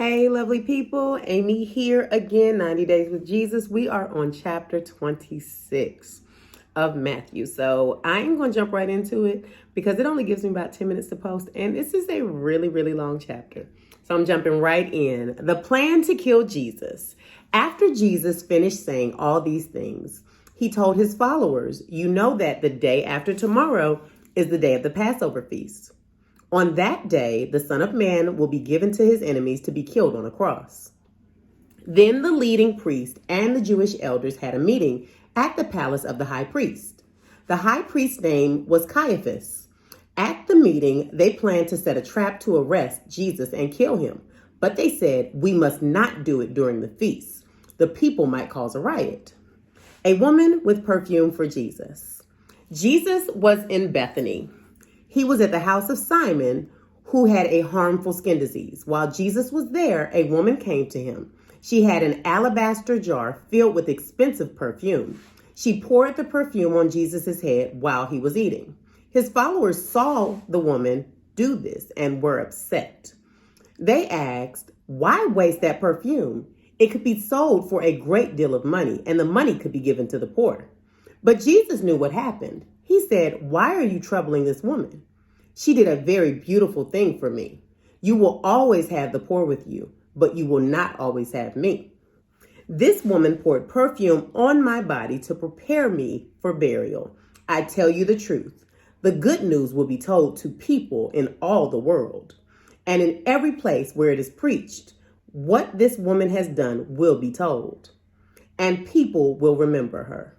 Hey, lovely people. Amy here again, 90 Days with Jesus. We are on chapter 26 of Matthew. So I am going to jump right into it because it only gives me about 10 minutes to post. And this is a really, really long chapter. So I'm jumping right in. The plan to kill Jesus. After Jesus finished saying all these things, he told his followers, "You know that the day after tomorrow is the day of the Passover feast. On that day, the Son of Man will be given to his enemies to be killed on a cross." Then the leading priest and the Jewish elders had a meeting at the palace of the high priest. The high priest's name was Caiaphas. At the meeting, they planned to set a trap to arrest Jesus and kill him. But they said, "We must not do it during the feast. The people might cause a riot." A woman with perfume for Jesus. Jesus was in Bethany. He was at the house of Simon, who had a harmful skin disease. While Jesus was there, a woman came to him. She had an alabaster jar filled with expensive perfume. She poured the perfume on Jesus' head while he was eating. His followers saw the woman do this and were upset. They asked, "Why waste that perfume? It could be sold for a great deal of money, and the money could be given to the poor." But Jesus knew what happened. He said, "Why are you troubling this woman? She did a very beautiful thing for me. You will always have the poor with you, but you will not always have me. This woman poured perfume on my body to prepare me for burial. I tell you the truth. The good news will be told to people in all the world. And in every place where it is preached, what this woman has done will be told. And people will remember her."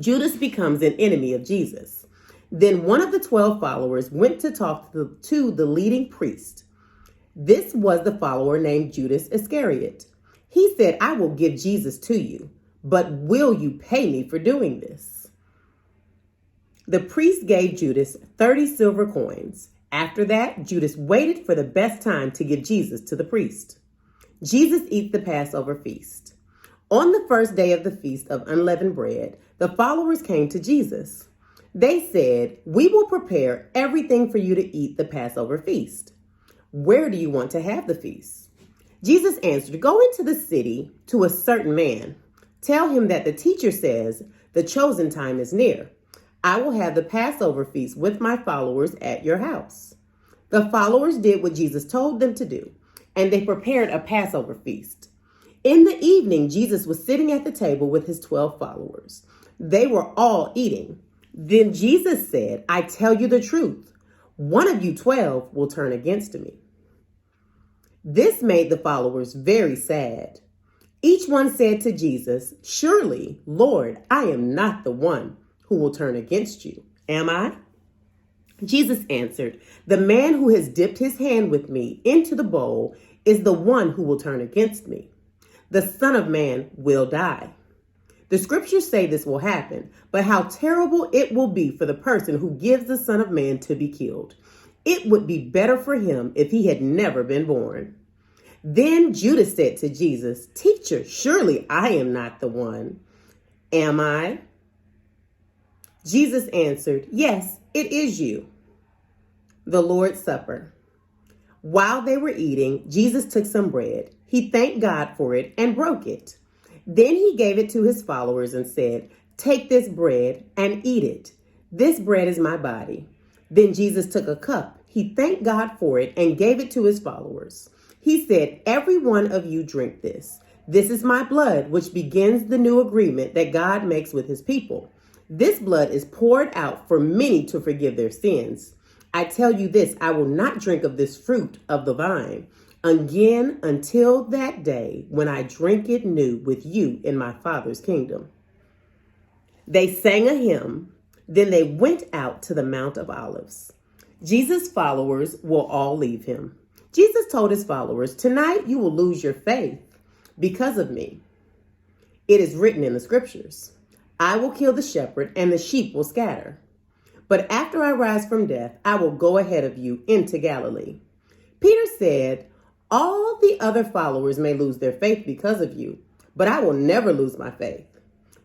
Judas becomes an enemy of Jesus. Then one of the 12 followers went to talk to the leading priest. This was the follower named Judas Iscariot. He said, "I will give Jesus to you, but will you pay me for doing this?" The priest gave Judas 30 silver coins. After that, Judas waited for the best time to give Jesus to the priest. Jesus eats the Passover feast. On the first day of the Feast of Unleavened Bread, the followers came to Jesus. They said, "We will prepare everything for you to eat the Passover feast. Where do you want to have the feast?" Jesus answered, "Go into the city to a certain man. Tell him that the teacher says, 'The chosen time is near. I will have the Passover feast with my followers at your house.'" The followers did what Jesus told them to do, and they prepared a Passover feast. In the evening, Jesus was sitting at the table with his 12 followers. They were all eating. Then Jesus said, "I tell you the truth. One of you 12 will turn against me." This made the followers very sad. Each one said to Jesus, "Surely, Lord, I am not the one who will turn against you, am I?" Jesus answered, "The man who has dipped his hand with me into the bowl is the one who will turn against me. The Son of Man will die. The scriptures say this will happen, but how terrible it will be for the person who gives the Son of Man to be killed. It would be better for him if he had never been born." Then Judas said to Jesus, "Teacher, surely I am not the one, am I?" Jesus answered, "Yes, it is you." The Lord's Supper. While they were eating, Jesus took some bread. He thanked God for it and broke it. Then he gave it to his followers and said, "Take this bread and eat it. This bread is my body." Then Jesus took a cup. He thanked God for it and gave it to his followers. He said, "Every one of you drink this. This is my blood, which begins the new agreement that God makes with his people. This blood is poured out for many to forgive their sins. I tell you this, I will not drink of this fruit of the vine again until that day when I drink it new with you in my Father's kingdom." They sang a hymn. Then they went out to the Mount of Olives. Jesus' followers will all leave him. Jesus told his followers, "Tonight you will lose your faith because of me. It is written in the scriptures, 'I will kill the shepherd and the sheep will scatter.' But after I rise from death, I will go ahead of you into Galilee." Peter said, "All the other followers may lose their faith because of you, but I will never lose my faith."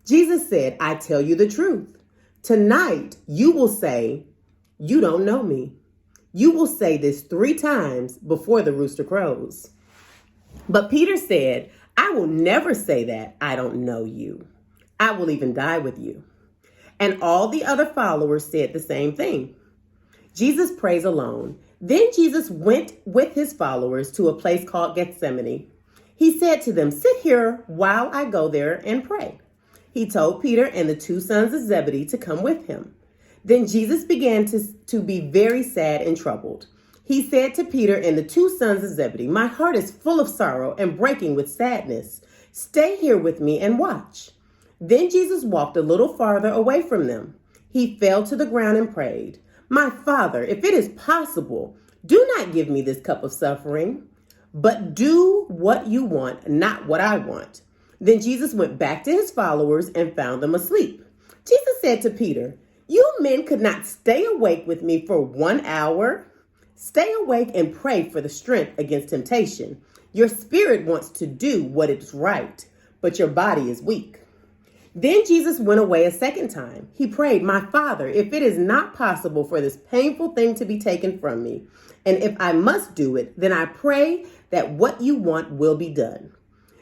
Jesus said, "I tell you the truth. Tonight you will say, 'You don't know me.' You will say this 3 times before the rooster crows. But Peter said, I will never say that I don't know you. I will even die with you. And all the other followers said the same thing. Jesus prays alone. Then Jesus went with his followers to a place called Gethsemane. He said to them, sit here while I go there and pray. He told Peter and the two sons of Zebedee to come with him. Then Jesus began to be very sad and troubled. He said to Peter and the two sons of Zebedee, my heart is full of sorrow and breaking with sadness. Stay here with me and watch. Then Jesus walked a little farther away from them. He fell to the ground and prayed, my Father, if it is possible, do not give me this cup of suffering, but do what you want, not what I want. Then Jesus went back to his followers and found them asleep. Jesus said to Peter, you men could not stay awake with me for 1 hour? Stay awake and pray for the strength against temptation. Your spirit wants to do what is right, but your body is weak. Then Jesus went away a second time. He prayed, my Father, if it is not possible for this painful thing to be taken from me, and if I must do it, then I pray that what you want will be done.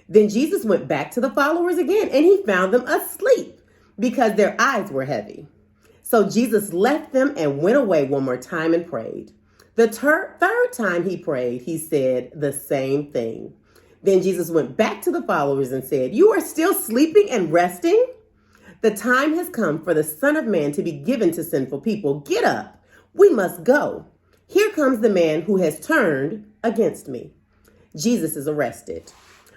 Then Jesus went back to the followers again, and he found them asleep because their eyes were heavy. So Jesus left them and went away one more time and prayed. The third time he prayed, he said the same thing. Then Jesus went back to the followers and said, you are still sleeping and resting? The time has come for the Son of Man to be given to sinful people. Get up. We must go. Here comes the man who has turned against me. Jesus is arrested.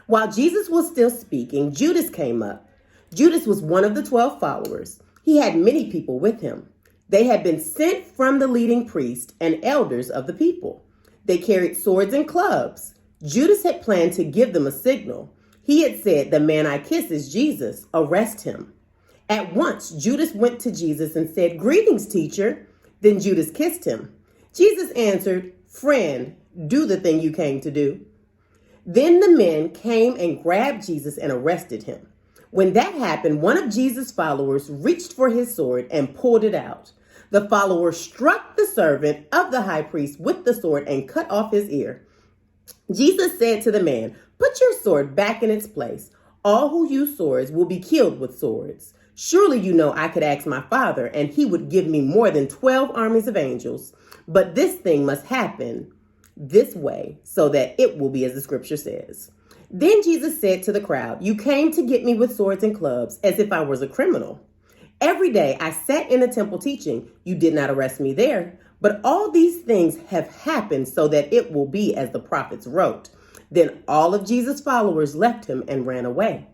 While Jesus was still speaking, Judas came up. Judas was one of the 12 followers. He had many people with him. They had been sent from the leading priests and elders of the people. They carried swords and clubs. Judas had planned to give them a signal. He had said, the man I kiss is Jesus. Arrest him. At once, Judas went to Jesus and said, greetings, teacher. Then Judas kissed him. Jesus answered, friend, do the thing you came to do. Then the men came and grabbed Jesus and arrested him. When that happened, one of Jesus' followers reached for his sword and pulled it out. The follower struck the servant of the high priest with the sword and cut off his ear. Jesus said to the man, put your sword back in its place. All who use swords will be killed with swords. Surely you know I could ask my Father, and he would give me more than 12 armies of angels. But this thing must happen this way so that it will be as the scripture says. Then Jesus said to the crowd, you came to get me with swords and clubs as if I was a criminal. Every day I sat in the temple teaching. You did not arrest me there. But all these things have happened so that it will be as the prophets wrote. Then all of Jesus' followers left him and ran away.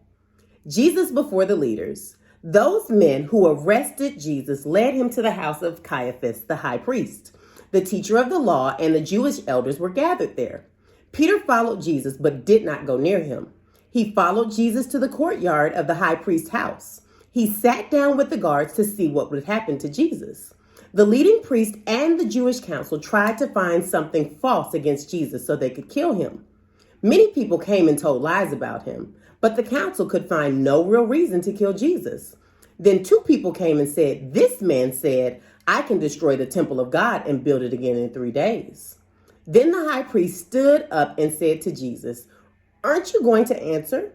Jesus before the leaders. Those men who arrested Jesus led him to the house of Caiaphas, the high priest. The teacher of the law and the Jewish elders were gathered there. Peter followed Jesus but did not go near him. He followed Jesus to the courtyard of the high priest's house. He sat down with the guards to see what would happen to Jesus. The leading priest and the Jewish council tried to find something false against Jesus so they could kill him. Many people came and told lies about him, but the council could find no real reason to kill Jesus. Then 2 people came and said, this man said, I can destroy the temple of God and build it again in 3 days. Then the high priest stood up and said to Jesus, aren't you going to answer?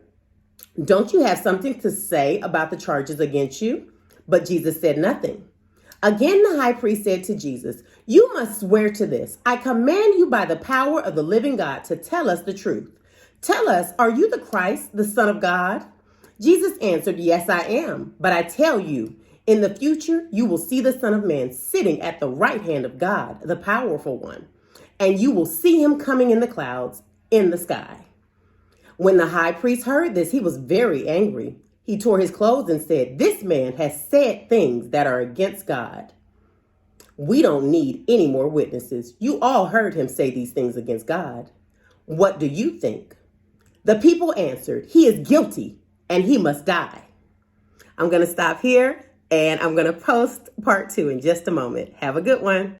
Don't you have something to say about the charges against you? But Jesus said nothing. Again, the high priest said to Jesus, you must swear to this. I command you by the power of the living God to tell us the truth. Tell us, are you the Christ, the Son of God? Jesus answered, yes, I am. But I tell you, in the future, you will see the Son of Man sitting at the right hand of God, the powerful one. And you will see him coming in the clouds in the sky. When the high priest heard this, he was very angry. He tore his clothes and said, this man has said things that are against God. We don't need any more witnesses. You all heard him say these things against God. What do you think? The people answered, he is guilty and he must die. I'm going to stop here and I'm going to post part 2 in just a moment. Have a good one.